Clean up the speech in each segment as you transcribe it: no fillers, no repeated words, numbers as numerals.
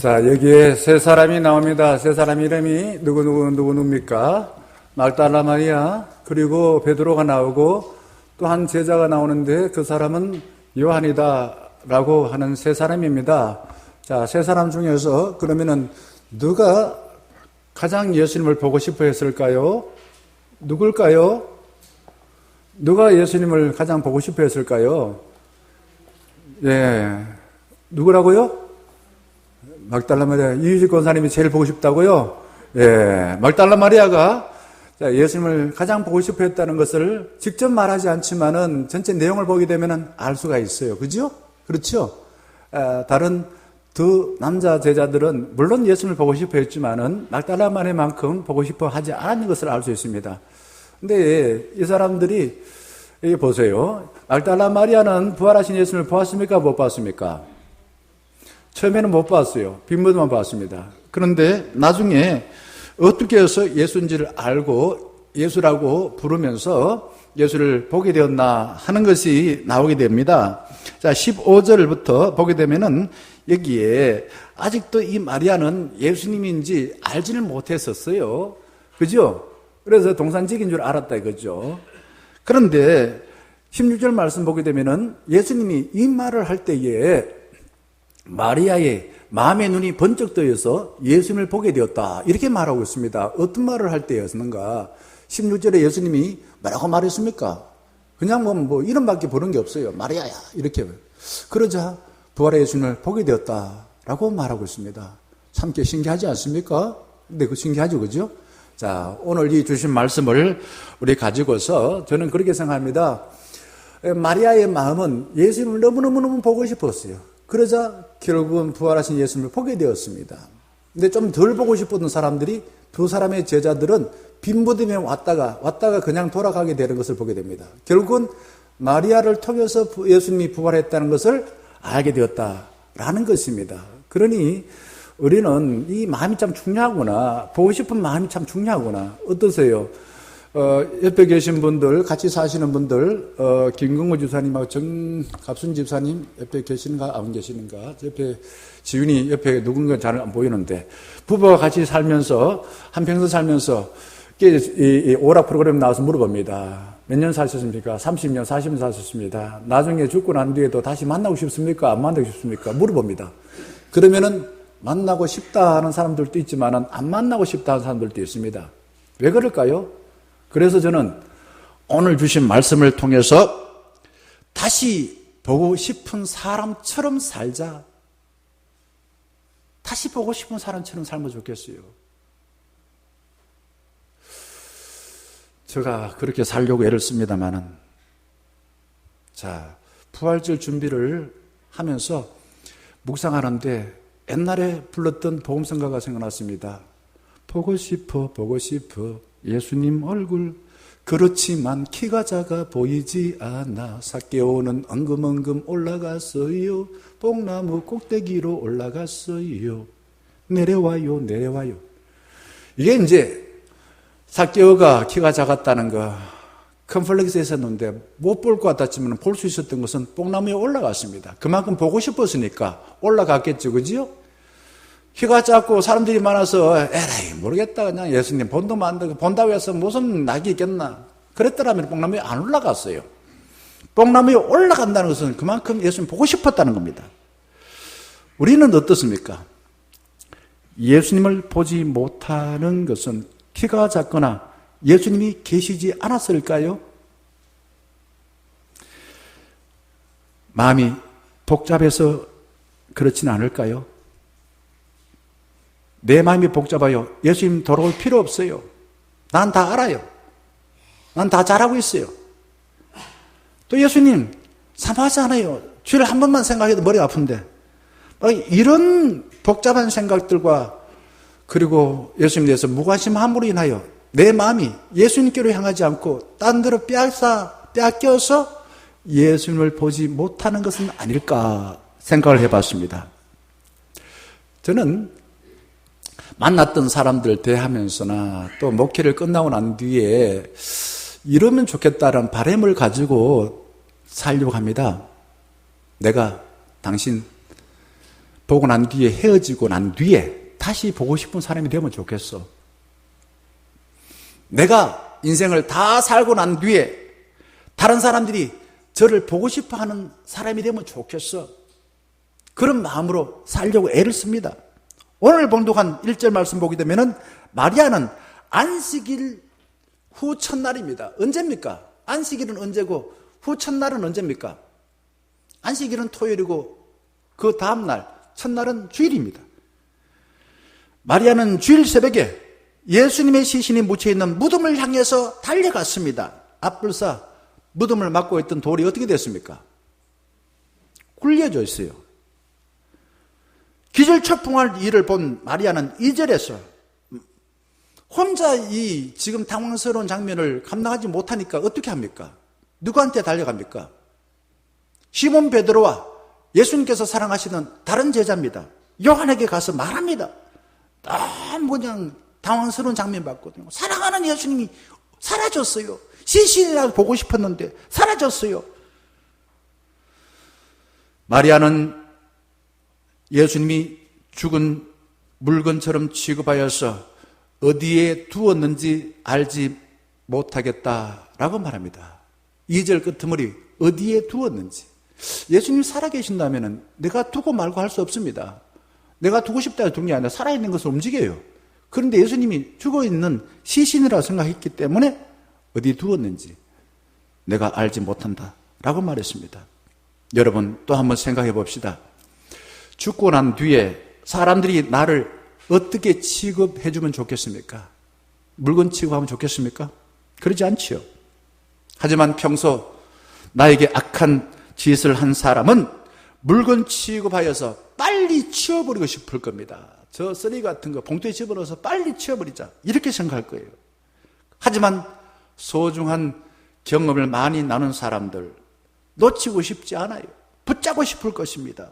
자, 여기에 세 사람이 나옵니다. 세 사람 이름이 누굽니까? 막달라 마리아, 그리고 베드로가 나오고 또 한 제자가 나오는데 그 사람은 요한이다 라고 하는 세 사람입니다. 자, 세 사람 중에서 그러면은 누가 가장 예수님을 보고 싶어 했을까요? 누굴까요? 누가 예수님을 가장 보고 싶어 했을까요? 예. 누구라고요? 막달라 마리아. 이유식 권사님이 제일 보고 싶다고요? 예. 막달라 마리아가 예수님을 가장 보고 싶어 했다는 것을 직접 말하지 않지만은 전체 내용을 보게 되면은 알 수가 있어요. 그죠? 그렇죠? 다른 두 남자 제자들은 물론 예수님을 보고 싶어 했지만은 막달라 마리아만큼 보고 싶어 하지 않았는 것을 알 수 있습니다. 근데 이 사람들이 여기 보세요. 막달라 마리아는 부활하신 예수님을 보았습니까? 못 봤습니까? 처음에는 못 봤어요. 빈무드만 봤습니다. 그런데 나중에 어떻게 해서 예수인지를 알고 예수라고 부르면서 예수를 보게 되었나 하는 것이 나오게 됩니다. 자, 15절부터 보게 되면은 여기에 아직도 이 마리아는 예수님인지 알지를 못했었어요. 그죠? 그래서 동산직인 줄 알았다 이거죠. 그런데 16절 말씀 보게 되면은 예수님이 이 말을 할 때에 마리아의 마음의 눈이 번쩍 뜨여서 예수님을 보게 되었다. 이렇게 말하고 있습니다. 어떤 말을 할 때였는가? 16절에 예수님이 뭐라고 말했습니까? 그냥 뭐 이름밖에 부른 게 없어요. 마리아야. 이렇게. 그러자 부활의 예수님을 보게 되었다라고 말하고 있습니다. 참 신기하지 않습니까? 근데 그 신기하죠. 그죠? 자, 오늘 이 주신 말씀을 우리 가지고서 저는 그렇게 생각합니다. 마리아의 마음은 예수님을 너무너무 보고 싶었어요. 그러자 결국은 부활하신 예수님을 보게 되었습니다. 근데 좀 덜 보고 싶었던 사람들이 두 사람의 제자들은 빈무덤에 왔다가 그냥 돌아가게 되는 것을 보게 됩니다. 결국은 마리아를 통해서 예수님이 부활했다는 것을 알게 되었다라는 것입니다. 그러니 우리는 이 마음이 참 중요하구나. 보고 싶은 마음이 참 중요하구나. 어떠세요? 옆에 계신 분들, 같이 사시는 분들, 김경호 주사님하고 정갑순 집사님 옆에 계시는가, 안 계시는가? 옆에 지윤이 옆에 누군가 잘 안 보이는데, 부부가 같이 살면서, 한평생 살면서, 이 오락 프로그램 나와서 물어봅니다. 몇 년 사셨습니까? 30년, 40년 사셨습니다. 나중에 죽고 난 뒤에도 다시 만나고 싶습니까? 안 만나고 싶습니까? 물어봅니다. 그러면은, 만나고 싶다 하는 사람들도 있지만은, 안 만나고 싶다 하는 사람들도 있습니다. 왜 그럴까요? 그래서 저는 오늘 주신 말씀을 통해서 다시 보고 싶은 사람처럼 살자. 다시 보고 싶은 사람처럼 살면 좋겠어요. 제가 그렇게 살려고 애를 씁니다만은, 자, 부활절 준비를 하면서 묵상하는데 옛날에 불렀던 복음성가가 생각났습니다. 보고 싶어 예수님 얼굴, 그렇지만 키가 작아 보이지 않아. 삭개오는 엉금엉금 올라갔어요. 뽕나무 꼭대기로 올라갔어요. 내려와요. 이게 이제 삭개오가 키가 작았다는 거 컴플렉스 했었는데 못 볼 것 같았지만 볼 수 있었던 것은 뽕나무에 올라갔습니다. 그만큼 보고 싶었으니까 올라갔겠죠. 그죠? 키가 작고 사람들이 많아서 에라이 모르겠다 그냥 예수님 본다고 해서 무슨 낙이 있겠나. 그랬더라면 뽕나무에 안 올라갔어요. 뽕나무에 올라간다는 것은 그만큼 예수님 보고 싶었다는 겁니다. 우리는 어떻습니까? 예수님을 보지 못하는 것은 키가 작거나 예수님이 계시지 않았을까요? 마음이 복잡해서 그렇지는 않을까요? 내 마음이 복잡해요. 예수님 돌아올 필요 없어요. 난 다 알아요. 난 다 잘하고 있어요. 또 예수님 사모하지 않아요. 주일 한 번만 생각해도 머리 아픈데. 이런 복잡한 생각들과 그리고 예수님에 대해서 무관심함으로 인하여 내 마음이 예수님께로 향하지 않고 딴 데로 빼앗겨서 예수님을 보지 못하는 것은 아닐까 생각을 해봤습니다. 저는 만났던 사람들 대하면서나 또 목회를 끝나고 난 뒤에 이러면 좋겠다는 바람을 가지고 살려고 합니다. 내가 당신 보고 난 뒤에, 헤어지고 난 뒤에 다시 보고 싶은 사람이 되면 좋겠어. 내가 인생을 다 살고 난 뒤에 다른 사람들이 저를 보고 싶어 하는 사람이 되면 좋겠어. 그런 마음으로 살려고 애를 씁니다. 오늘 봉독한 1절 말씀 보게 되면은 마리아는 안식일 후 첫날입니다. 언제입니까? 안식일은 언제고 후 첫날은 언제입니까? 안식일은 토요일이고 그 다음날 첫날은 주일입니다. 마리아는 주일 새벽에 예수님의 시신이 묻혀있는 무덤을 향해서 달려갔습니다. 앞불사 무덤을 막고 있던 돌이 어떻게 됐습니까? 굴려져 있어요. 기절초풍할 일을 본 마리아는 2절에서 혼자 이 지금 당황스러운 장면을 감당하지 못하니까 어떻게 합니까? 누구한테 달려갑니까? 시몬 베드로와 예수님께서 사랑하시는 다른 제자입니다. 요한에게 가서 말합니다. 너무 그냥 당황스러운 장면 봤거든요. 사랑하는 예수님이 사라졌어요. 시신이라고 보고 싶었는데 사라졌어요. 마리아는 예수님이 죽은 물건처럼 취급하여서 어디에 두었는지 알지 못하겠다라고 말합니다. 2절 끝머리 어디에 두었는지. 예수님이 살아계신다면 내가 두고 말고 할 수 없습니다. 내가 두고 싶다 해서 두는 게 아니라 살아있는 것을 움직여요. 그런데 예수님이 죽어있는 시신이라고 생각했기 때문에 어디에 두었는지 내가 알지 못한다 라고 말했습니다. 여러분 또 한번 생각해 봅시다. 죽고 난 뒤에 사람들이 나를 어떻게 취급해 주면 좋겠습니까? 물건 취급하면 좋겠습니까? 그러지 않지요. 하지만 평소 나에게 악한 짓을 한 사람은 물건 취급하여서 빨리 치워버리고 싶을 겁니다. 저 쓰레기 같은 거 봉투에 집어넣어서 빨리 치워버리자 이렇게 생각할 거예요. 하지만 소중한 경험을 많이 나눈 사람들 놓치고 싶지 않아요. 붙잡고 싶을 것입니다.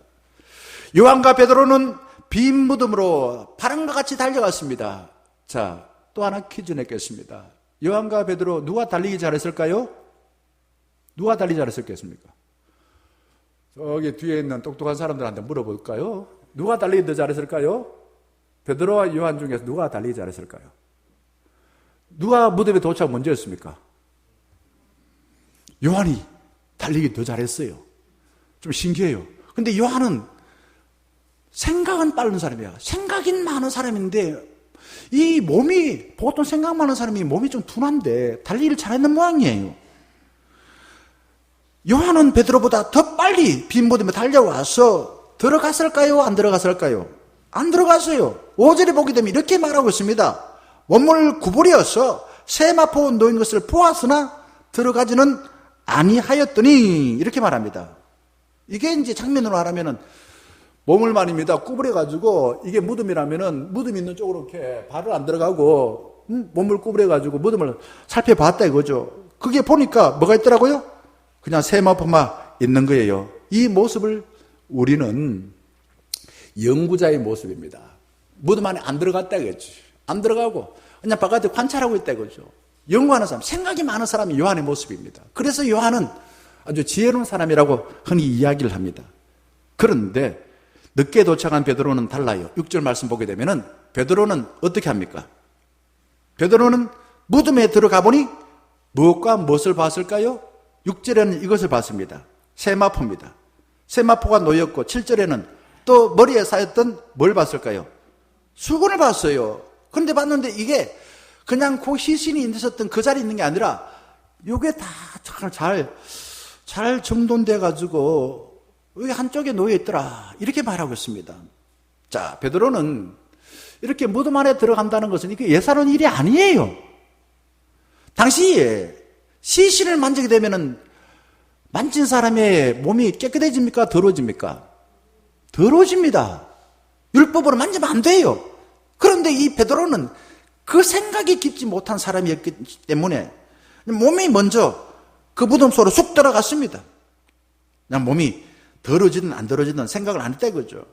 요한과 베드로는 빈 무덤으로 바람과 같이 달려갔습니다. 자, 또 하나 퀴즈 냈겠습니다. 요한과 베드로 누가 달리기 잘했을까요? 누가 달리기 잘했었겠습니까? 저기 뒤에 있는 똑똑한 사람들한테 물어볼까요? 누가 달리기 더 잘했을까요? 베드로와 요한 중에서 누가 달리기 잘했을까요? 누가 무덤에 도착 먼저 했습니까? 요한이 달리기 더 잘했어요. 좀 신기해요. 근데 요한은 생각은 빠른 사람이야. 생각이 많은 사람인데 이 몸이 보통 생각 많은 사람이 몸이 좀 둔한데 달리기를 잘했는 모양이에요. 요한은 베드로보다 더 빨리 빈 무덤에 달려와서 들어갔을까요? 안 들어갔을까요? 안 들어갔어요. 5절에 보게 되면 이렇게 말하고 있습니다. 원문을 구부려서 세마포 놓인 것을 보았으나 들어가지는 아니하였더니 이렇게 말합니다. 이게 이제 장면으로 하라면은 몸을 말입니다. 구부려가지고 이게 무덤이라면은 무덤 있는 쪽으로 이렇게 발을 안 들어가고 몸을 구부려가지고 무덤을 살펴봤다 이거죠. 그게 보니까 뭐가 있더라고요? 그냥 세마포만 있는 거예요. 이 모습을 우리는 연구자의 모습입니다. 무덤 안에 안 들어갔다 이거지. 안 들어가고 그냥 바깥에 관찰하고 있다 이거죠. 연구하는 사람, 생각이 많은 사람이 요한의 모습입니다. 그래서 요한은 아주 지혜로운 사람이라고 흔히 이야기를 합니다. 그런데 늦게 도착한 베드로는 달라요. 6절 말씀 보게 되면은 베드로는 어떻게 합니까? 베드로는 무덤에 들어가 보니 무엇과 무엇을 봤을까요? 6절에는 이것을 봤습니다. 세마포입니다. 세마포가 놓였고 7절에는 또 머리에 쌓였던 뭘 봤을까요? 수건을 봤어요. 그런데 봤는데 이게 그냥 그 시신이 있었던 그 자리에 있는 게 아니라 이게 다 잘 정돈돼 가지고 여기 한쪽에 놓여 있더라 이렇게 말하고 있습니다. 자, 베드로는 이렇게 무덤 안에 들어간다는 것은 이게 예사로운 일이 아니에요. 당시에 시신을 만지게 되면은 만진 사람의 몸이 깨끗해집니까? 더러워집니까? 더러워집니다. 율법으로 만지면 안 돼요. 그런데 이 베드로는 그 생각이 깊지 못한 사람이었기 때문에 몸이 먼저 그 무덤 속으로 쑥 들어갔습니다. 그냥 몸이 더러지든 안 더러지든 생각을 안 했다 이거죠.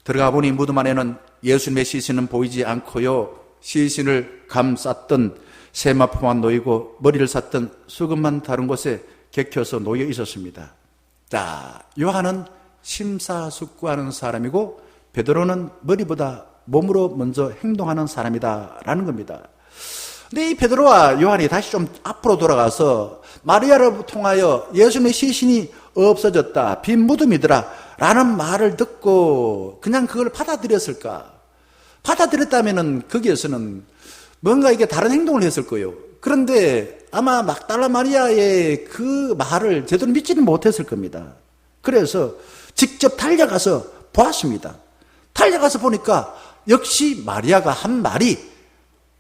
들어가 보니 무덤 안에는 예수님의 시신은 보이지 않고요. 시신을 감쌌던 세마포만 놓이고 머리를 쌌던 수건만 다른 곳에 객혀서 놓여 있었습니다. 자, 요한은 심사숙고하는 사람이고 베드로는 머리보다 몸으로 먼저 행동하는 사람이다라는 겁니다. 근데 이 베드로와 요한이 다시 좀 앞으로 돌아가서 마리아를 통하여 예수님의 시신이 없어졌다, 빈 무덤이더라 라는 말을 듣고 그냥 그걸 받아들였을까? 받아들였다면 거기에서는 뭔가 이게 다른 행동을 했을 거예요. 그런데 아마 막달라 마리아의 그 말을 제대로 믿지는 못했을 겁니다. 그래서 직접 달려가서 보았습니다. 달려가서 보니까 역시 마리아가 한 말이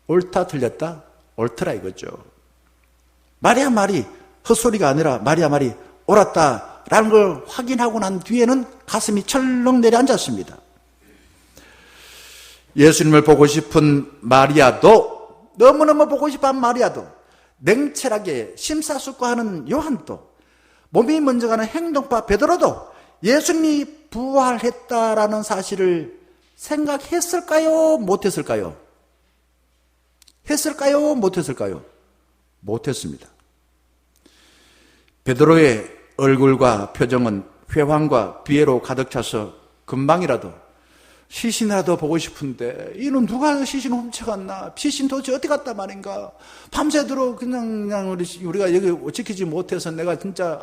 옳다 틀렸다? 옳더라 이거죠. 마리아 말이 헛소리가 아니라 마리아 말이 옳았다라는 걸 확인하고 난 뒤에는 가슴이 철렁 내려앉았습니다. 예수님을 보고 싶은 마리아도, 너무너무 보고 싶은 마리아도, 냉철하게 심사숙고하는 요한도, 몸이 먼저 가는 행동파 베드로도 예수님이 부활했다라는 사실을 생각했을까요? 못했을까요? 했을까요? 못했을까요? 못했습니다. 베드로의 얼굴과 표정은 회황과 비애로 가득 차서 금방이라도 시신이라도 보고 싶은데 이놈 누가 시신 훔쳐갔나? 시신 도대체 어디 갔단 말인가? 밤새도록 그냥 우리가 여기 지키지 못해서 내가 진짜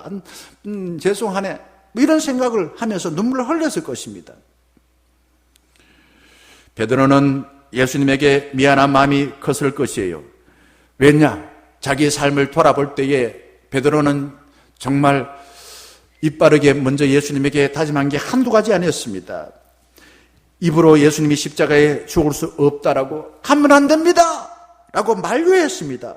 죄송하네. 이런 생각을 하면서 눈물을 흘렸을 것입니다. 베드로는 예수님에게 미안한 마음이 컸을 것이에요. 왜냐? 자기 삶을 돌아볼 때에 베드로는 정말 이빠르게 먼저 예수님에게 다짐한 게 한두 가지 아니었습니다. 입으로 예수님이 십자가에 죽을 수 없다라고 하면 안 됩니다 라고 만류했습니다.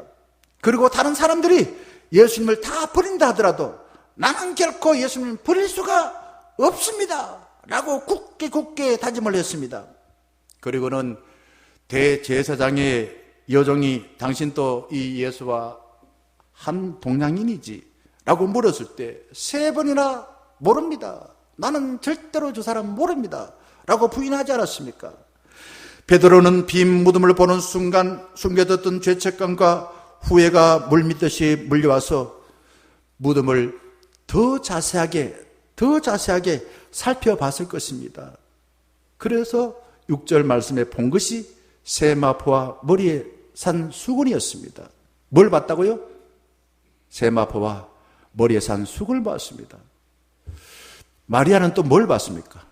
그리고 다른 사람들이 예수님을 다 버린다 하더라도 나는 결코 예수님을 버릴 수가 없습니다 라고 굳게 다짐을 했습니다. 그리고는 대제사장의 여종이 당신 또 이 예수와 한 동양인이지 라고 물었을 때 3번이나 모릅니다. 나는 절대로 저 사람 모릅니다 라고 부인하지 않았습니까? 베드로는 빈 무덤을 보는 순간 숨겨뒀던 죄책감과 후회가 물밀듯이 물려와서 무덤을 더 자세하게 살펴봤을 것입니다. 그래서 6절 말씀에 본 것이 세마포와 머리에 산 수건이었습니다. 뭘 봤다고요? 세마포와 머리에 산 수건을 봤습니다. 마리아는 또 뭘 봤습니까?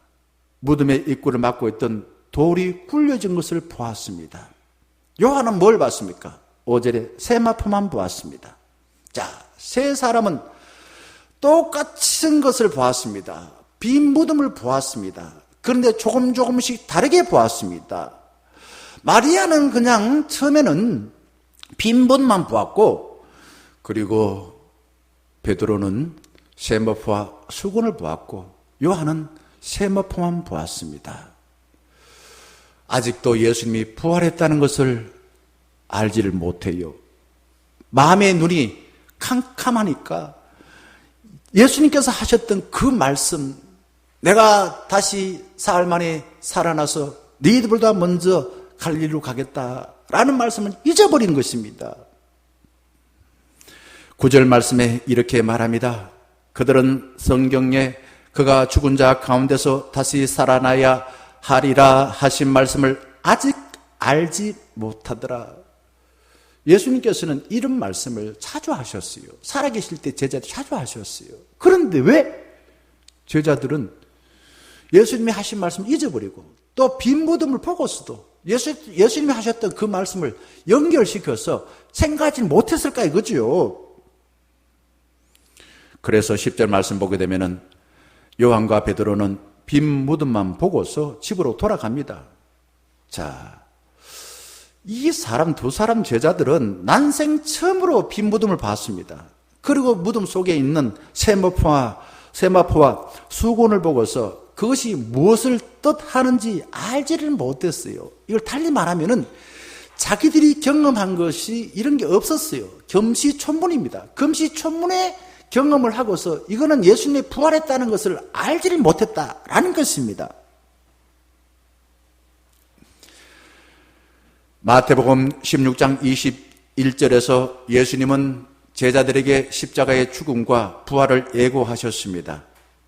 무덤의 입구를 막고 있던 돌이 굴려진 것을 보았습니다. 요한은 뭘 봤습니까? 5절에 세마포만 보았습니다. 자, 세 사람은 똑같은 것을 보았습니다. 빈 무덤을 보았습니다. 그런데 조금씩 다르게 보았습니다. 마리아는 그냥 처음에는 빈 무덤만 보았고, 그리고 베드로는 세마포와 수건을 보았고, 요한은 세마포만 보았습니다. 아직도 예수님이 부활했다는 것을 알지를 못해요. 마음의 눈이 캄캄하니까 예수님께서 하셨던 그 말씀, 내가 다시 사흘 만에 살아나서 너희들보다 먼저 갈릴리로 가겠다라는 말씀을 잊어버린 것입니다. 9절 말씀에 이렇게 말합니다. 그들은 성경에 그가 죽은 자 가운데서 다시 살아나야 하리라 하신 말씀을 아직 알지 못하더라. 예수님께서는 이런 말씀을 자주 하셨어요. 살아계실 때 제자들 자주 하셨어요. 그런데 왜 제자들은 예수님이 하신 말씀을 잊어버리고 또 빈 무덤을 보고서도 예수님이 하셨던 그 말씀을 연결시켜서 생각하지 못했을까 이거죠. 그래서 10절 말씀 보게 되면은 요한과 베드로는 빈 무덤만 보고서 집으로 돌아갑니다. 자, 이 두 사람 제자들은 난생 처음으로 빈 무덤을 봤습니다. 그리고 무덤 속에 있는 세마포와 수건을 보고서 그것이 무엇을 뜻하는지 알지를 못했어요. 이걸 달리 말하면은 자기들이 경험한 것이 이런 게 없었어요. 금시초문입니다. 금시초문에 경험을 하고서 이거는 예수님이 부활했다는 것을 알지를 못했다라는 것입니다. 마태복음 16장 21절에서 예수님은 제자들에게 십자가의 죽음과 부활을 예고하셨습니다.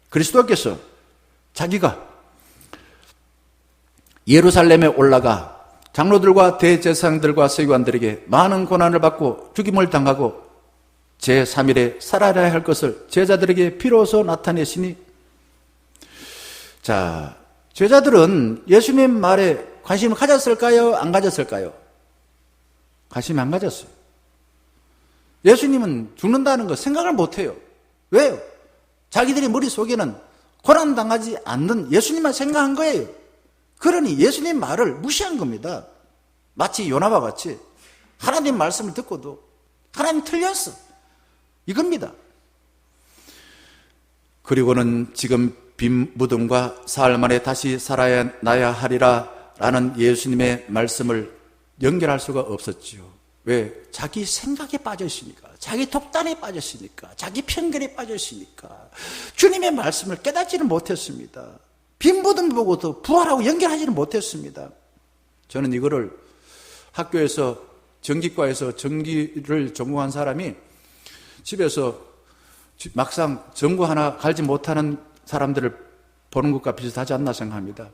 그리스도께서 자기가 예루살렘에 올라가 장로들과 대제사장들과 서기관들에게 많은 고난을 받고 죽임을 당하고 제3일에 살아야 할 것을 제자들에게 비로소 나타내시니, 자, 제자들은 예수님 말에 관심을 가졌을까요? 안 가졌을까요? 관심 안 가졌어요. 예수님은 죽는다는 거 생각을 못해요. 왜요? 자기들의 머릿속에는 고난당하지 않는 예수님만 생각한 거예요. 그러니 예수님 말을 무시한 겁니다. 마치 요나와 같이 하나님 말씀을 듣고도 하나님 틀렸어, 이겁니다. 그리고는 지금 빈 무덤과 사흘 만에 다시 살아나야 하리라 라는 예수님의 말씀을 연결할 수가 없었지요. 왜? 자기 생각에 빠졌으니까, 자기 독단에 빠졌으니까, 자기 편견에 빠졌으니까 주님의 말씀을 깨닫지는 못했습니다. 빈 무덤 보고도 부활하고 연결하지는 못했습니다. 저는 이거를 학교에서 전기과에서 전기를 전공한 사람이 집에서 막상 전구 하나 갈지 못하는 사람들을 보는 것과 비슷하지 않나 생각합니다.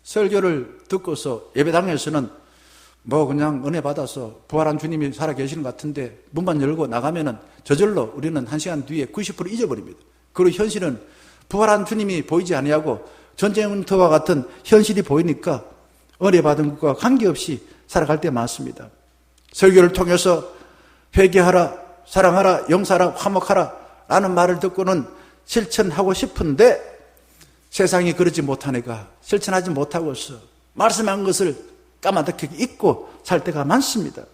설교를 듣고서 예배당에서는 뭐 그냥 은혜 받아서 부활한 주님이 살아 계시는 것 같은데 문만 열고 나가면은 저절로 우리는 1시간 뒤에 90% 잊어버립니다. 그리고 현실은 부활한 주님이 보이지 아니하고 전쟁터와 같은 현실이 보이니까 은혜 받은 것과 관계없이 살아갈 때 많습니다. 설교를 통해서 회개하라, 사랑하라, 용서하라, 화목하라 라는 말을 듣고는 실천하고 싶은데 세상이 그러지 못하니까 실천하지 못하고서 말씀한 것을 까마득하게 잊고 살 때가 많습니다.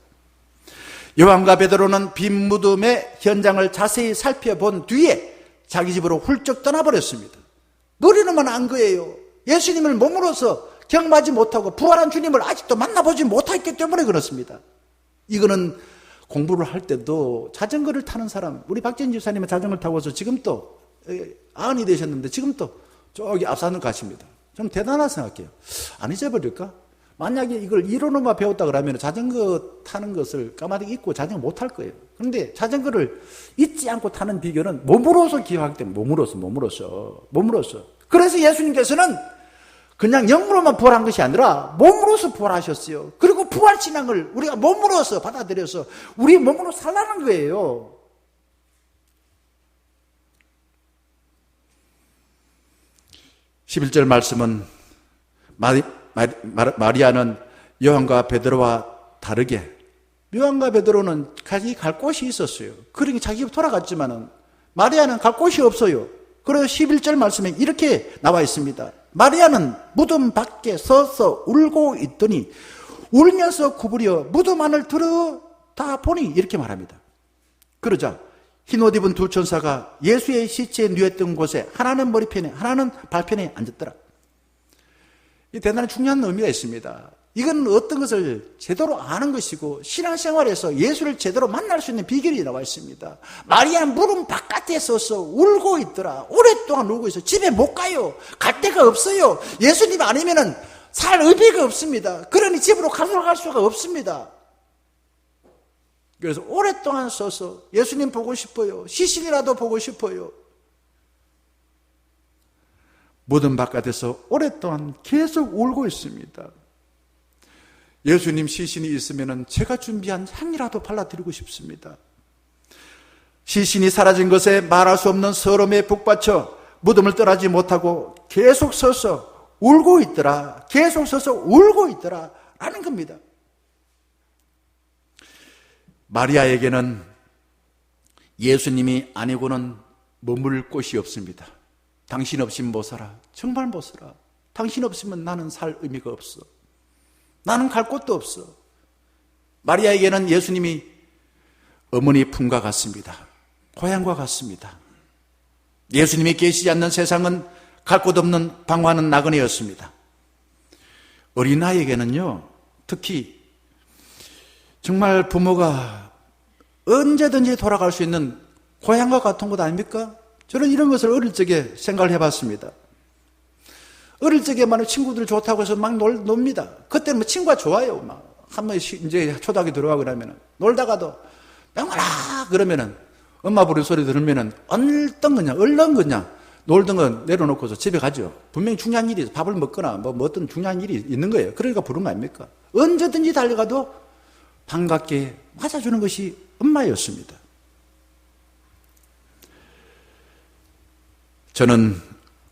요한과 베드로는 빈 무덤의 현장을 자세히 살펴본 뒤에 자기 집으로 훌쩍 떠나버렸습니다. 머리로만 안 거예요. 예수님을 몸으로서 경험하지 못하고 부활한 주님을 아직도 만나보지 못했기 때문에 그렇습니다. 이거는 공부를 할 때도 자전거를 타는 사람, 우리 박재인 집사님은 자전거를 타고서 지금 또 아흔이 되셨는데 지금 또 저기 앞산을 가십니다. 좀 대단하다 생각해요. 안 잊어버릴까? 만약에 이걸 이론으로만 배웠다 그러면 자전거 타는 것을 까마득히 잊고 자전거 못 탈 거예요. 그런데 자전거를 잊지 않고 타는 비결은 몸으로서 기억하기 때문에 몸으로서. 그래서 예수님께서는 그냥 영으로만 부활한 것이 아니라 몸으로서 부활하셨어요. 그리고 부활 신앙을 우리가 몸으로서 받아들여서 우리 몸으로 살라는 거예요. (11절) 말씀은 마리아는 요한과 베드로와 다르게, 요한과 베드로는 자기 갈 곳이 있었어요. 그러니 자기 집 돌아갔지만은 마리아는 갈 곳이 없어요. 그래서 11절 말씀에 이렇게 나와 있습니다. 마리아는 무덤 밖에 서서 울고 있더니 울면서 구부려 무덤 안을 들여다 보니 이렇게 말합니다. 그러자 흰옷 입은 두 천사가 예수의 시체에 누웠던 곳에 하나는 머리편에 하나는 발편에 앉았더라. 이 대단히 중요한 의미가 있습니다. 이건 어떤 것을 제대로 아는 것이고 신앙생활에서 예수를 제대로 만날 수 있는 비결이 나와 있습니다. 마리아는 무덤 바깥에 서서 울고 있더라. 오랫동안 울고 있어요. 집에 못 가요. 갈 데가 없어요. 예수님 아니면은 살 의미가 없습니다. 그러니 집으로 가져갈 수가 없습니다. 그래서 오랫동안 서서 예수님 보고 싶어요. 시신이라도 보고 싶어요. 무덤 바깥에서 오랫동안 계속 울고 있습니다. 예수님 시신이 있으면 제가 준비한 향이라도 발라드리고 싶습니다. 시신이 사라진 것에 말할 수 없는 서러움에 북받쳐 무덤을 떠나지 못하고 계속 서서 울고 있더라. 계속 서서 울고 있더라. 라는 겁니다. 마리아에게는 예수님이 아니고는 머물 곳이 없습니다. 당신 없이는 못 살아. 정말 못 살아. 당신 없으면 나는 살 의미가 없어. 나는 갈 곳도 없어. 마리아에게는 예수님이 어머니 품과 같습니다. 고향과 같습니다. 예수님이 계시지 않는 세상은 갈 곳 없는 방황하는 나그네였습니다. 어린아이에게는요, 특히 정말 부모가 언제든지 돌아갈 수 있는 고향과 같은 곳 아닙니까? 저는 이런 것을 어릴 적에 생각을 해봤습니다. 어릴 적에 막 친구들 좋다고 해서 막 놉니다. 그때는 뭐 친구가 좋아요. 막 한번 이제 초등학교 들어가고 그러면은 놀다가도 명하라 그러면은 엄마 부르는 소리 들으면은 얼른 그냥 놀던 건 내려놓고서 집에 가죠. 분명히 중요한 일이 있어. 밥을 먹거나 뭐 어떤 중요한 일이 있는 거예요. 그러니까 부른 거 아닙니까? 언제든지 달려가도 반갑게 맞아주는 것이 엄마였습니다. 저는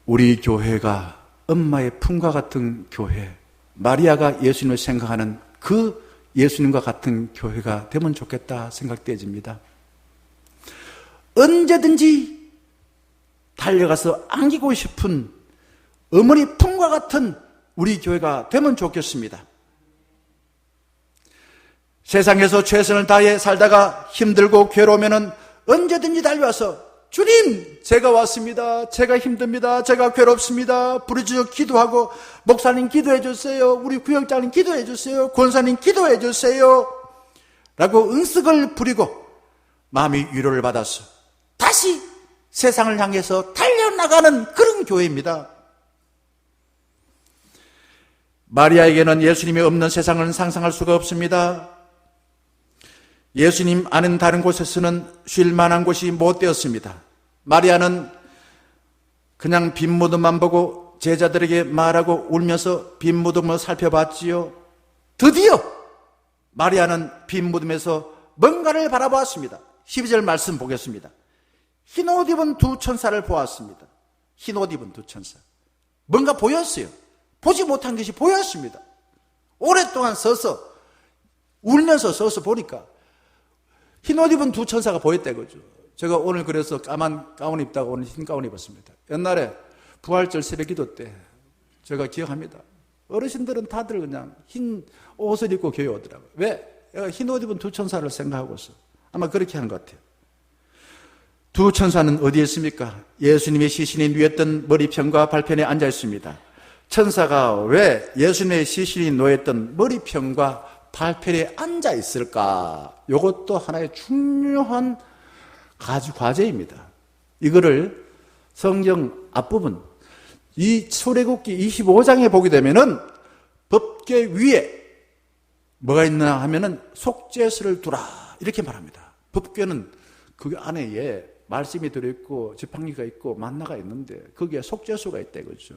우리 교회가 엄마의 품과 같은 교회, 마리아가 예수님을 생각하는 그 예수님과 같은 교회가 되면 좋겠다 생각되어집니다. 언제든지 달려가서 안기고 싶은 어머니 품과 같은 우리 교회가 되면 좋겠습니다. 세상에서 최선을 다해 살다가 힘들고 괴로우면 언제든지 달려와서 주님, 제가 왔습니다. 제가 힘듭니다. 제가 괴롭습니다. 부르짖어 기도하고 목사님 기도해 주세요. 우리 구역장님 기도해 주세요. 권사님 기도해 주세요. 라고 응석을 부리고 마음의 위로를 받아서 다시 세상을 향해서 달려나가는 그런 교회입니다. 마리아에게는 예수님이 없는 세상을 상상할 수가 없습니다. 예수님 아는 다른 곳에서는 쉴 만한 곳이 못 되었습니다. 마리아는 그냥 빈 무덤만 보고 제자들에게 말하고 울면서 빈 무덤을 살펴봤지요. 드디어 마리아는 빈 무덤에서 뭔가를 바라보았습니다. 12절 말씀 보겠습니다. 흰 옷 입은 두 천사를 보았습니다. 흰 옷 입은 두 천사. 뭔가 보였어요. 보지 못한 것이 보였습니다. 오랫동안 서서 울면서 서서 보니까 흰 옷 입은 두 천사가 보였다 이거죠. 제가 오늘 그래서 까만 가운 입다가 오늘 흰 가운 입었습니다. 옛날에 부활절 새벽 기도 때 제가 기억합니다. 어르신들은 다들 그냥 흰 옷을 입고 교회 오더라고요. 왜? 흰 옷 입은 두 천사를 생각하고서 아마 그렇게 한 것 같아요. 두 천사는 어디에 있습니까? 예수님의 시신이 누웠던 머리편과 발편에 앉아 있습니다. 천사가 왜 예수님의 시신이 놓였던 머리편과 발편에 앉아 있을까? 이것도 하나의 중요한 과제입니다. 이거를 성경 앞부분 이 출애굽기 25장에 보게 되면은 법궤 위에 뭐가 있나 하면은 속죄수를 두라 이렇게 말합니다. 법궤는 그 안에 말씀이 들어있고 지팡이가 있고 만나가 있는데 거기에 속죄수가 있다 이거죠.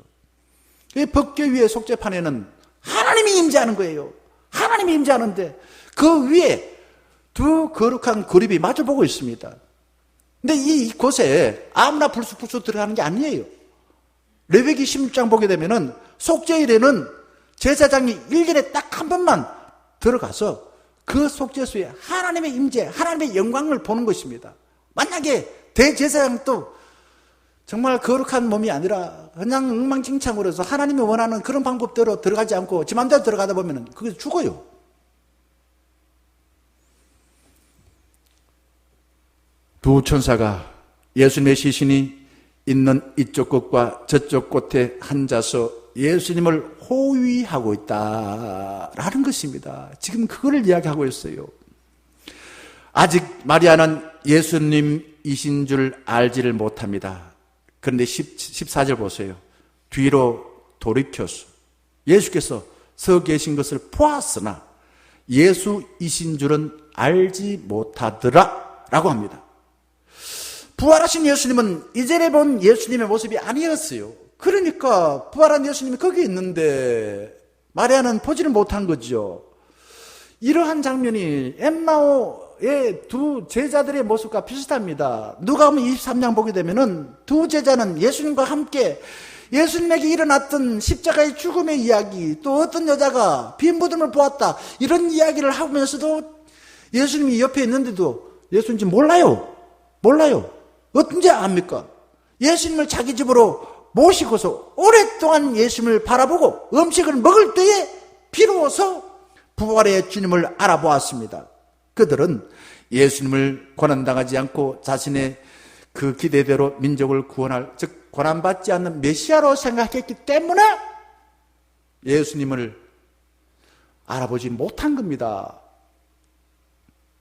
이 법궤 위에 속죄판에는 하나님이 임재하는 거예요. 하나님이 임재하는데 그 위에 두 거룩한 그룹이 마주보고 있습니다. 근데 이곳에 아무나 불쑥불쑥 들어가는 게 아니에요. 레위기 16장 보게 되면은 속죄일에는 제사장이 1년에 딱 한 번만 들어가서 그 속죄수에 하나님의 임재, 하나님의 영광을 보는 것입니다. 만약에 대제사장도 정말 거룩한 몸이 아니라 그냥 엉망진창으로 해서 하나님이 원하는 그런 방법대로 들어가지 않고 지 맘대로 들어가다 보면 그게 죽어요. 두 천사가 예수님의 시신이 있는 이쪽 곳과 저쪽 곳에 앉아서 예수님을 호위하고 있다라는 것입니다. 지금 그거를 이야기하고 있어요. 아직 마리아는 예수님이신 줄 알지를 못합니다. 그런데 14절 보세요. 뒤로 돌이켜서 예수께서 서 계신 것을 보았으나 예수이신 줄은 알지 못하더라 라고 합니다. 부활하신 예수님은 이전에 본 예수님의 모습이 아니었어요. 그러니까 부활한 예수님이 거기 있는데 마리아는 보지를 못한 거죠. 이러한 장면이 엠마오의 두 제자들의 모습과 비슷합니다. 누가복음 23장 보게 되면은 두 제자는 예수님과 함께 예수님에게 일어났던 십자가의 죽음의 이야기, 또 어떤 여자가 빈 무덤을 보았다 이런 이야기를 하면서도 예수님이 옆에 있는데도 예수님인지 몰라요. 어떤지 압니까? 예수님을 자기 집으로 모시고서 오랫동안 예수님을 바라보고 음식을 먹을 때에 비로소 부활의 주님을 알아보았습니다. 그들은 예수님을 고난당하지 않고 자신의 그 기대대로 민족을 구원할, 즉 고난받지 않는 메시아로 생각했기 때문에 예수님을 알아보지 못한 겁니다.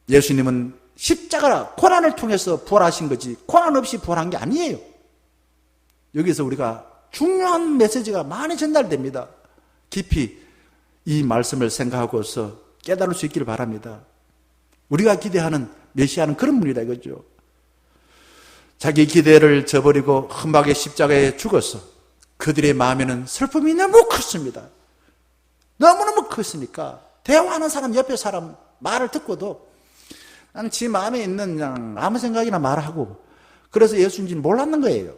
예수님은 십자가라 고난을 통해서 부활하신 거지 고난 없이 부활한 게 아니에요. 여기서 우리가 중요한 메시지가 많이 전달됩니다. 깊이 이 말씀을 생각하고서 깨달을 수 있기를 바랍니다. 우리가 기대하는 메시아는 그런 분이다 이거죠. 자기 기대를 저버리고 험하게 십자가에 죽었어. 그들의 마음에는 슬픔이 너무 컸습니다. 너무너무 컸으니까 대화하는 사람, 옆에 사람 말을 듣고도 난 지 마음에 있는 그냥 아무 생각이나 말하고, 그래서 예수인지는 몰랐는 거예요.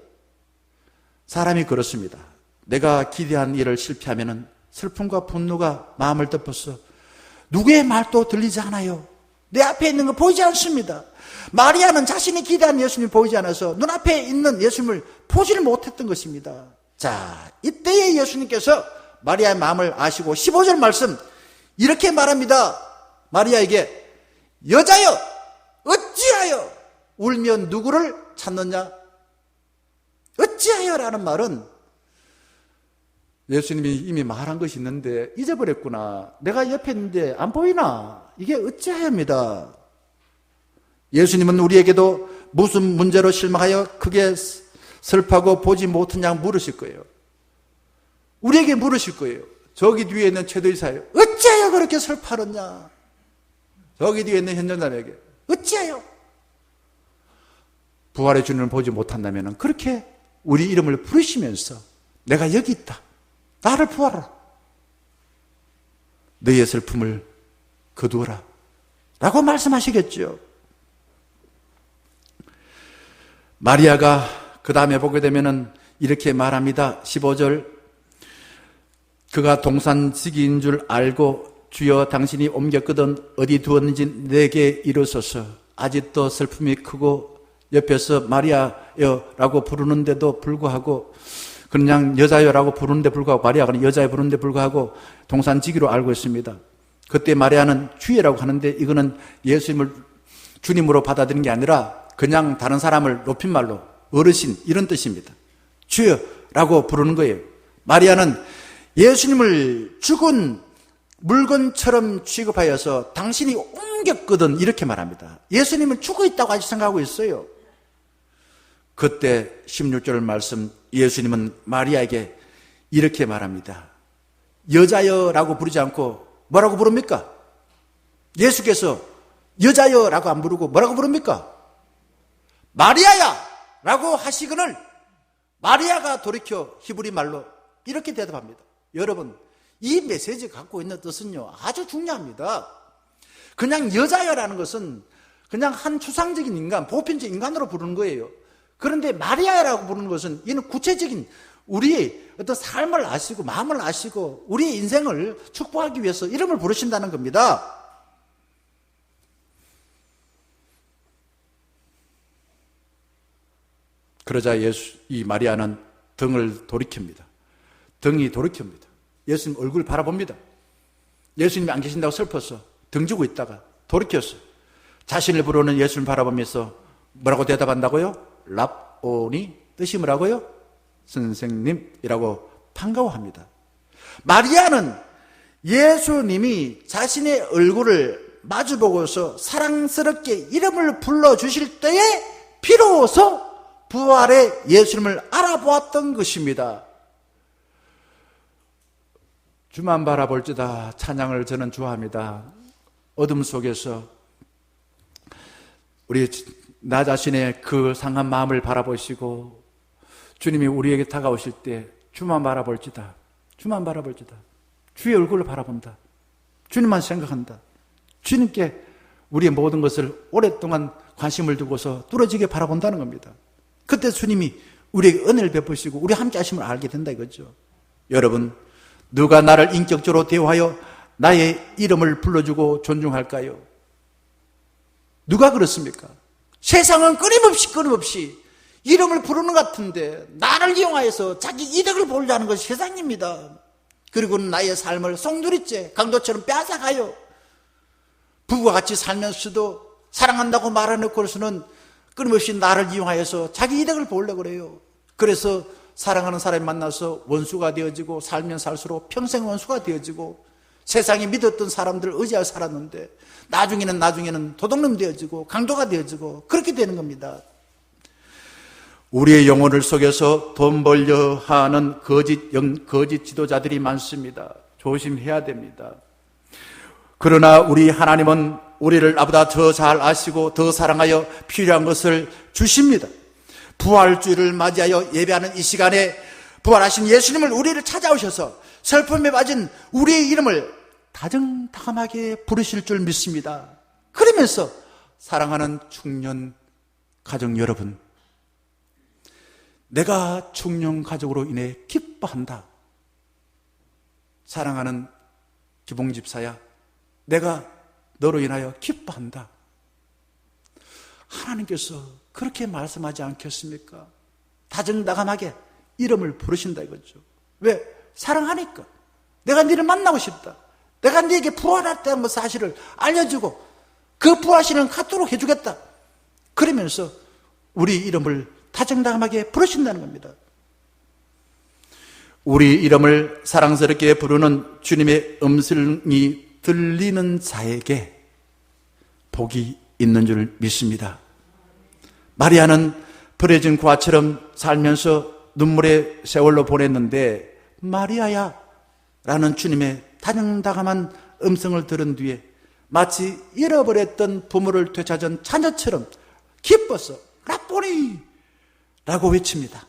사람이 그렇습니다. 내가 기대한 일을 실패하면 슬픔과 분노가 마음을 덮어서 누구의 말도 들리지 않아요. 내 앞에 있는 거 보이지 않습니다. 마리아는 자신이 기대한 예수님이 보이지 않아서 눈앞에 있는 예수님을 보지를 못했던 것입니다. 자, 이때에 예수님께서 마리아의 마음을 아시고 15절 말씀 이렇게 말합니다. 마리아에게 여자여 어찌하여 울며 누구를 찾느냐? 어찌하여라는 말은 예수님이 이미 말한 것이 있는데 잊어버렸구나. 내가 옆에 있는데 안 보이나? 이게 어찌하여입니다. 예수님은 우리에게도 무슨 문제로 실망하여 크게 슬퍼하고 보지 못한 양 물으실 거예요. 우리에게 물으실 거예요. 저기 뒤에 있는 최도의사예요. 어찌하여 그렇게 슬퍼하느냐? 저기 뒤에 있는 현전자에게 어찌하여? 부활의 주님을 보지 못한다면 그렇게 우리 이름을 부르시면서 내가 여기 있다. 나를 부활하라. 너의 슬픔을 거두어라. 라고 말씀하시겠죠. 마리아가 그 다음에 보게 되면은 이렇게 말합니다. 15절. 그가 동산지기인 줄 알고 주여 당신이 옮겼거든 어디 두었는지 내게 이르소서. 아직도 슬픔이 크고 옆에서 마리아여라고 부르는데도 불구하고, 그냥 여자여라고 부르는데 불구하고, 마리아가 여자여 부르는데 불구하고 동산지기로 알고 있습니다. 그때 마리아는 주여라고 하는데 이거는 예수님을 주님으로 받아들이는 게 아니라 그냥 다른 사람을 높임말로 어르신 이런 뜻입니다. 주여라고 부르는 거예요. 마리아는 예수님을 죽은 물건처럼 취급하여서 당신이 옮겼거든 이렇게 말합니다. 예수님은 죽어 있다고 아직 생각하고 있어요. 그때 16절 말씀, 예수님은 마리아에게 이렇게 말합니다. 여자여라고 부르지 않고 뭐라고 부릅니까? 예수께서 여자여라고 안 부르고 뭐라고 부릅니까? 마리아야 라고 하시거늘 마리아가 돌이켜 히브리 말로 이렇게 대답합니다. 여러분, 이 메시지 갖고 있는 뜻은요 아주 중요합니다. 그냥 여자여라는 것은 그냥 한 추상적인 인간, 보편적 인간으로 부르는 거예요. 그런데 마리아라고 부르는 것은 이는 구체적인 우리의 어떤 삶을 아시고 마음을 아시고 우리의 인생을 축복하기 위해서 이름을 부르신다는 겁니다. 그러자 이 마리아는 등을 돌이킵니다. 등이 돌이킵니다. 예수님 얼굴 바라봅니다. 예수님이 안 계신다고 슬퍼서 등 주고 있다가 돌이켰어요. 자신을 부르는 예수님을 바라보면서 뭐라고 대답한다고요? 랍오니, 뜻이 뭐라고요? 선생님이라고 반가워합니다. 마리아는 예수님이 자신의 얼굴을 마주보고서 사랑스럽게 이름을 불러주실 때에 비로소 부활의 예수님을 알아보았던 것입니다. 주만 바라볼지다 찬양을 저는 좋아합니다. 어둠 속에서 우리 나 자신의 그 상한 마음을 바라보시고 주님이 우리에게 다가오실 때 주만 바라볼지다, 주만 바라볼지다, 주의 얼굴을 바라본다, 주님만 생각한다, 주님께 우리의 모든 것을 오랫동안 관심을 두고서 뚫어지게 바라본다는 겁니다. 그때 주님이 우리에게 은혜를 베푸시고 우리 함께 하심을 알게 된다 이거죠. 여러분, 누가 나를 인격적으로 대우하여 나의 이름을 불러주고 존중할까요? 누가 그렇습니까? 세상은 끊임없이 이름을 부르는 것 같은데 나를 이용하여서 자기 이득을 보려는 것이 세상입니다. 그리고는 나의 삶을 송두리째 강도처럼 빼앗아가요. 부부가 같이 살면서도 사랑한다고 말해놓고서는 끊임없이 나를 이용하여서 자기 이득을 보려고 그래요. 그래서 사랑하는 사람이 만나서 원수가 되어지고 살면 살수록 평생 원수가 되어지고 세상이 믿었던 사람들을 의지하여 살았는데 나중에는 도둑놈 되어지고 강도가 되어지고 그렇게 되는 겁니다. 우리의 영혼을 속여서 돈 벌려 하는 거짓 지도자들이 많습니다. 조심해야 됩니다. 그러나 우리 하나님은 우리를 나보다 더 잘 아시고 더 사랑하여 필요한 것을 주십니다. 부활주일을 맞이하여 예배하는 이 시간에 부활하신 예수님을 우리를 찾아오셔서 슬픔에 빠진 우리의 이름을 다정다감하게 부르실 줄 믿습니다. 그러면서 사랑하는 중년 가정 여러분, 내가 중년 가족으로 인해 기뻐한다. 사랑하는 기봉집사야, 내가 너로 인하여 기뻐한다. 하나님께서 그렇게 말씀하지 않겠습니까? 다정다감하게 이름을 부르신다 이거죠. 왜? 사랑하니까. 내가 너를 만나고 싶다. 내가 너에게 부활했다는 사실을 알려주고 그 부활신을 갖도록 해주겠다. 그러면서 우리 이름을 다정다감하게 부르신다는 겁니다. 우리 이름을 사랑스럽게 부르는 주님의 음성이 들리는 자에게 복이 있는 줄 믿습니다. 마리아는 버려진 고아처럼 살면서 눈물의 세월로 보냈는데, 마리아야 라는 주님의 다정다감한 음성을 들은 뒤에 마치 잃어버렸던 부모를 되찾은 자녀처럼 기뻐서 라보니 라고 외칩니다.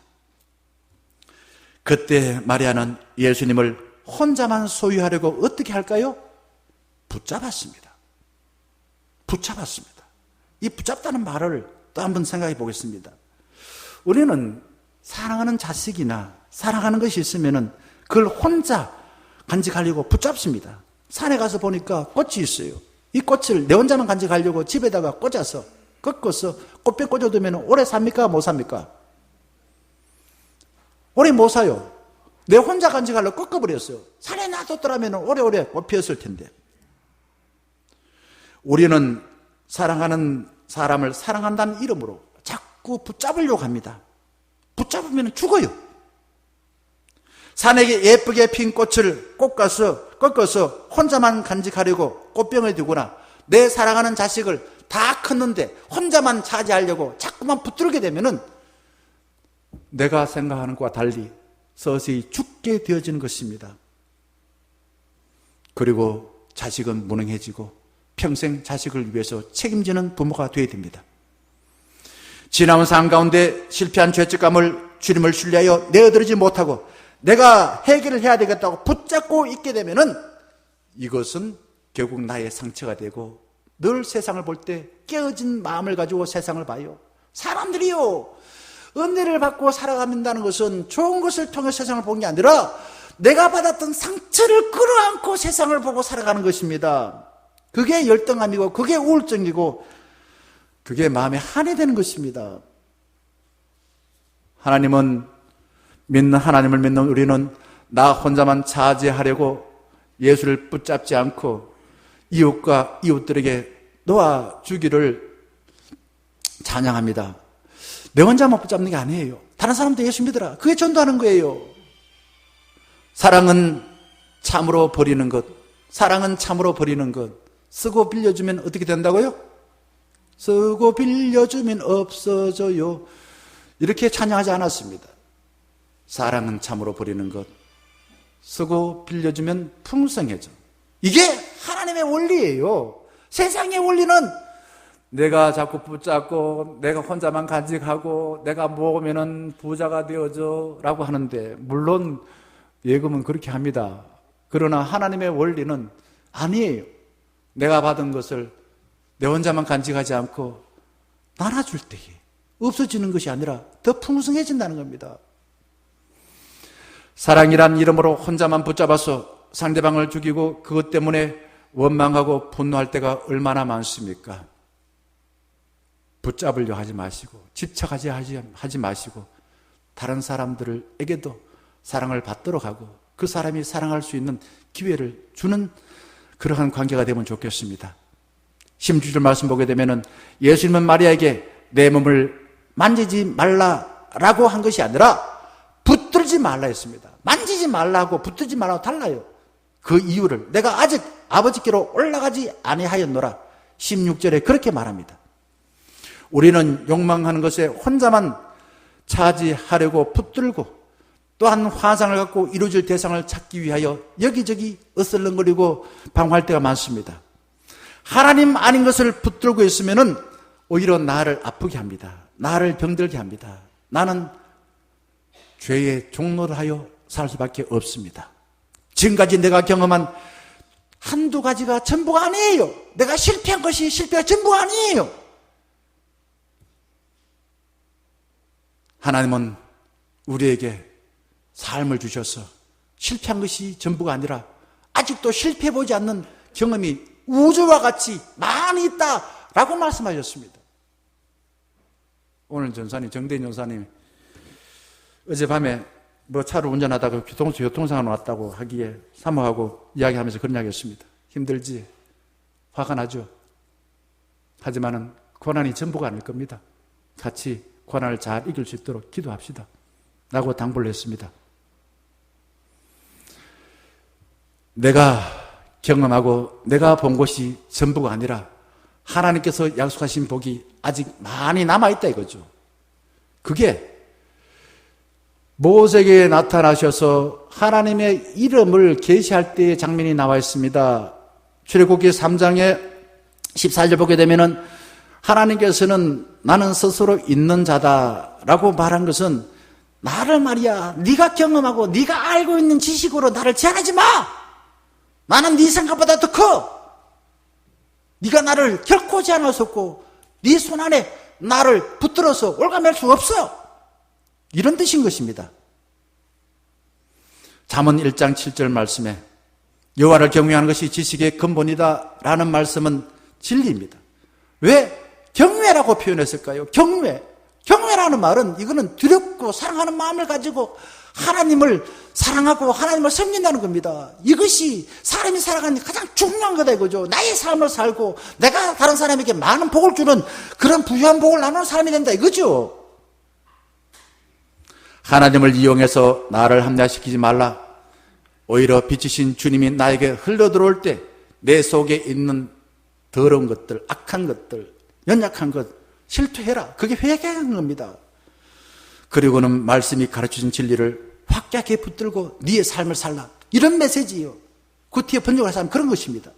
그때 마리아는 예수님을 혼자만 소유하려고 어떻게 할까요? 붙잡았습니다. 이 붙잡다는 말을 또 한번 생각해 보겠습니다. 우리는 사랑하는 자식이나 사랑하는 것이 있으면 그걸 혼자 간직하려고 붙잡습니다. 산에 가서 보니까 꽃이 있어요. 이 꽃을 내 혼자만 간직하려고 집에다가 꽂아서 꺾어서 꽃배 꽂아두면 오래 삽니까? 못 삽니까? 오래 못 사요. 내 혼자 간직하려고 꺾어버렸어요. 산에 놔뒀더라면 오래오래 꽃 피었을 텐데. 우리는 사랑하는 사람을 사랑한다는 이름으로 자꾸 붙잡으려고 합니다. 붙잡으면 죽어요. 산에게 예쁘게 핀 꽃을 꺾어서 혼자만 간직하려고 꽃병에 두거나 내 사랑하는 자식을 다 컸는데 혼자만 차지하려고 자꾸만 붙들게 되면은 내가 생각하는 것과 달리 서서히 죽게 되어지는 것입니다. 그리고 자식은 무능해지고 평생 자식을 위해서 책임지는 부모가 되어야 됩니다. 지나온 삶 가운데 실패한 죄책감을 주님을 신뢰하여 내어드리지 못하고 내가 해결을 해야 되겠다고 붙잡고 있게 되면은 이것은 결국 나의 상처가 되고 늘 세상을 볼 때 깨어진 마음을 가지고 세상을 봐요. 사람들이요, 은혜를 받고 살아간다는 것은 좋은 것을 통해 세상을 보는 게 아니라 내가 받았던 상처를 끌어안고 세상을 보고 살아가는 것입니다. 그게 열등감이고 그게 우울증이고 그게 마음에 한이 되는 것입니다. 하나님을 믿는 우리는 나 혼자만 차지하려고 예수를 붙잡지 않고 이웃과 이웃들에게 놓아주기를 찬양합니다. 내 혼자만 붙잡는 게 아니에요. 다른 사람도 예수 믿으라. 그게 전도하는 거예요. 사랑은 참으로 버리는 것. 쓰고 빌려주면 어떻게 된다고요? 쓰고 빌려주면 없어져요. 이렇게 찬양하지 않았습니다. 사랑은 참으로 버리는 것. 쓰고 빌려주면 풍성해져. 이게 하나님의 원리예요. 세상의 원리는 내가 자꾸 붙잡고 내가 혼자만 간직하고 내가 모으면 부자가 되어져 라고 하는데, 물론 예금은 그렇게 합니다. 그러나 하나님의 원리는 아니에요. 내가 받은 것을 내 혼자만 간직하지 않고 나눠줄 때에 없어지는 것이 아니라 더 풍성해진다는 겁니다. 사랑이란 이름으로 혼자만 붙잡아서 상대방을 죽이고 그것 때문에 원망하고 분노할 때가 얼마나 많습니까? 붙잡으려 하지 마시고 집착하지 마시고 다른 사람들에게도 사랑을 받도록 하고 그 사람이 사랑할 수 있는 기회를 주는 그러한 관계가 되면 좋겠습니다. 16절 말씀 보게 되면은 예수님은 마리아에게 내 몸을 만지지 말라라고 한 것이 아니라 붙들지 말라 했습니다. 만지지 말라고 붙들지 말라고 달라요. 그 이유를 내가 아직 아버지께로 올라가지 아니하였노라. 16절에 그렇게 말합니다. 우리는 욕망하는 것에 혼자만 차지하려고 붙들고 또한 환상을 갖고 이루어질 대상을 찾기 위하여 여기저기 어슬렁거리고 방황할 때가 많습니다. 하나님 아닌 것을 붙들고 있으면은 오히려 나를 아프게 합니다. 나를 병들게 합니다. 나는 죄의 종로를 하여 살 수밖에 없습니다. 지금까지 내가 경험한 한두 가지가 전부가 아니에요. 내가 실패한 것이 실패가 전부가 아니에요. 하나님은 우리에게 삶을 주셔서 실패한 것이 전부가 아니라 아직도 실패해보지 않는 경험이 우주와 같이 많이 있다라고 말씀하셨습니다. 오늘 전사님, 정대인 전사님 어젯밤에 차로 운전하다가 교통사고 났다고 하기에 사모하고 이야기하면서 그런 이야기했습니다. 힘들지? 화가 나죠? 하지만은 고난이 전부가 아닐 겁니다. 같이 고난을 잘 이길 수 있도록 기도합시다 라고 당부를 했습니다. 내가 경험하고 내가 본 것이 전부가 아니라 하나님께서 약속하신 복이 아직 많이 남아있다 이거죠. 그게 모세에게 나타나셔서 하나님의 이름을 계시할 때의 장면이 나와 있습니다. 출애굽기 3장에 14절 보게 되면은 하나님께서는 나는 스스로 있는 자다라고 말한 것은 나를 말이야 네가 경험하고 네가 알고 있는 지식으로 나를 제한하지 마. 나는 네 생각보다 더 커. 네가 나를 결코 제한할 수 없고 네 손 안에 나를 붙들어서 올가맬 수 없어. 이런 뜻인 것입니다. 잠언 1장 7절 말씀에 여호와를 경외하는 것이 지식의 근본이다 라는 말씀은 진리입니다. 왜 경외라고 표현했을까요? 경외라는 말은 이거는 두렵고 사랑하는 마음을 가지고 하나님을 사랑하고 하나님을 섬긴다는 겁니다. 이것이 사람이 살아가는 가장 중요한 거다 이거죠. 나의 삶을 살고 내가 다른 사람에게 많은 복을 주는 그런 부유한 복을 나누는 사람이 된다 이거죠. 하나님을 이용해서 나를 합리화시키지 말라. 오히려 빛이신 주님이 나에게 흘러들어올 때 내 속에 있는 더러운 것들, 악한 것들, 연약한 것 실투해라. 그게 회개하는 겁니다. 그리고는 말씀이 가르쳐준 진리를 확고하게 붙들고 네의 삶을 살라. 이런 메시지예요. 그 뒤에 번역할 사람 그런 것입니다.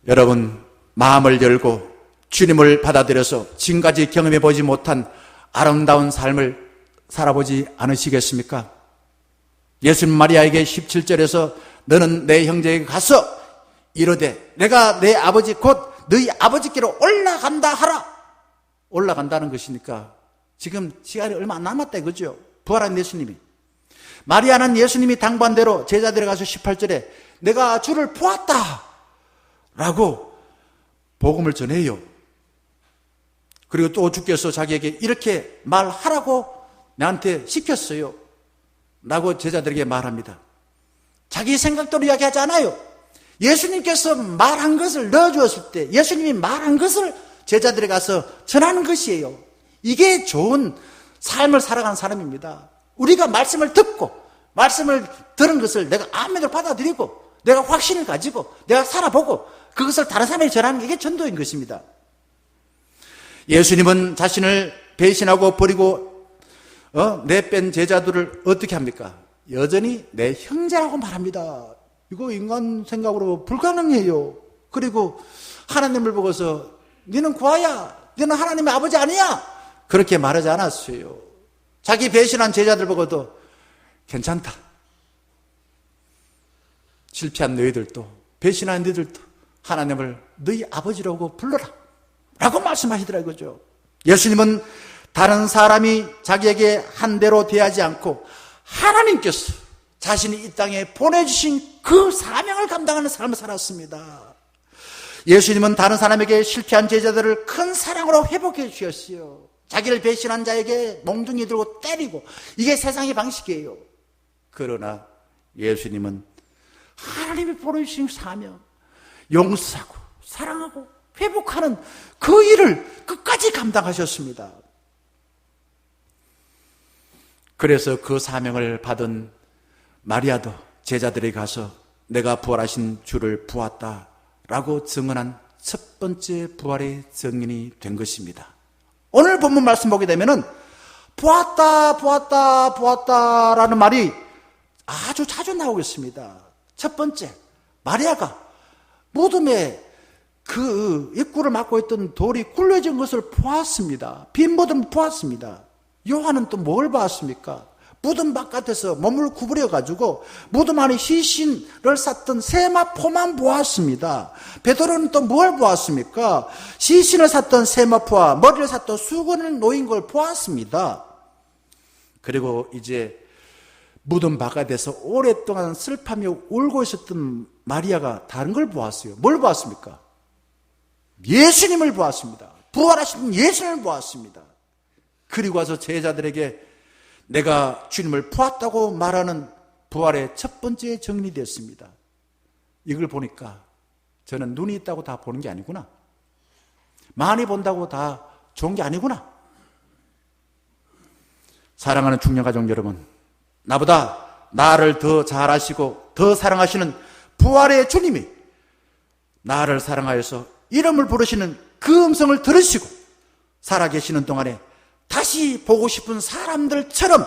여러분 마음을 열고 주님을 받아들여서 지금까지 경험해보지 못한 아름다운 삶을 살아보지 않으시겠습니까? 예수님 마리아에게 17절에서 너는 내 형제에게 가서 이르되 내가 내 아버지 곧 너희 아버지께로 올라간다 하라. 올라간다는 것이니까 지금 시간이 얼마 안 남았다 이거죠. 부활한 예수님이. 마리아는 예수님이 당부한 대로 제자들에 가서 18절에 내가 주를 보았다 라고 복음을 전해요. 그리고 또 주께서 자기에게 이렇게 말하라고 나한테 시켰어요 라고 제자들에게 말합니다. 자기 생각대로 이야기하지 않아요. 예수님께서 말한 것을 넣어주었을 때 예수님이 말한 것을 제자들에 가서 전하는 것이에요. 이게 좋은 삶을 살아가는 사람입니다. 우리가 말씀을 듣고 말씀을 들은 것을 내가 아멘으로 받아들이고 내가 확신을 가지고 내가 살아보고 그것을 다른 사람에게 전하는 게 이게 전도인 것입니다. 예수님은 자신을 배신하고 버리고 내뺀 제자들을 어떻게 합니까? 여전히 내 형제라고 말합니다. 이거 인간 생각으로 불가능해요. 그리고 하나님을 보고서 너는 구하야, 너는 하나님의 아버지 아니야 그렇게 말하지 않았어요. 자기 배신한 제자들 보고도 괜찮다. 실패한 너희들도 배신한 너희들도 하나님을 너희 아버지라고 불러라 라고 말씀하시더라고요. 그죠? 예수님은 다른 사람이 자기에게 한 대로 대하지 않고 하나님께서 자신이 이 땅에 보내주신 그 사명을 감당하는 삶을 살았습니다. 예수님은 다른 사람에게 실패한 제자들을 큰 사랑으로 회복해 주셨어요. 자기를 배신한 자에게 몽둥이 들고 때리고 이게 세상의 방식이에요. 그러나 예수님은 하나님이 보내주신 사명, 용서하고 사랑하고 회복하는 그 일을 끝까지 감당하셨습니다. 그래서 그 사명을 받은 마리아도 제자들에게 가서 내가 부활하신 주를 보았다라고 증언한 첫 번째 부활의 증인이 된 것입니다. 오늘 본문 말씀 보게 되면은 보았다라는 말이 아주 자주 나오겠습니다. 첫 번째, 마리아가 무덤에 그 입구를 막고 있던 돌이 굴려진 것을 보았습니다. 빈 무덤 보았습니다. 요한은 또 뭘 보았습니까? 무덤 바깥에서 몸을 구부려 가지고 무덤 안에 시신을 쌌던 세마포만 보았습니다. 베드로는 또 뭘 보았습니까? 시신을 쌌던 세마포와 머리를 쌌던 수건을 놓인 걸 보았습니다. 그리고 이제 무덤 바깥에서 오랫동안 슬퍼하며 울고 있었던 마리아가 다른 걸 보았어요. 뭘 보았습니까? 예수님을 보았습니다. 부활하신 예수님을 보았습니다. 그리고 와서 제자들에게 내가 주님을 보았다고 말하는 부활의 첫 번째 정리됐습니다. 이걸 보니까 저는 눈이 있다고 다 보는 게 아니구나. 많이 본다고 다 좋은 게 아니구나. 사랑하는 중년가족 여러분, 나보다 나를 더 잘 아시고 더 사랑하시는 부활의 주님이 나를 사랑하여서 이름을 부르시는 그 음성을 들으시고 살아계시는 동안에 다시 보고 싶은 사람들처럼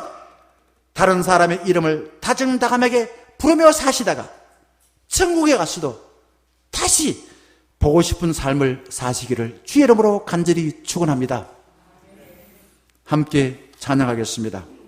다른 사람의 이름을 다정다감하게 부르며 사시다가 천국에 가서도 다시 보고 싶은 삶을 사시기를 주의 이름으로 간절히 축원합니다. 함께 찬양하겠습니다.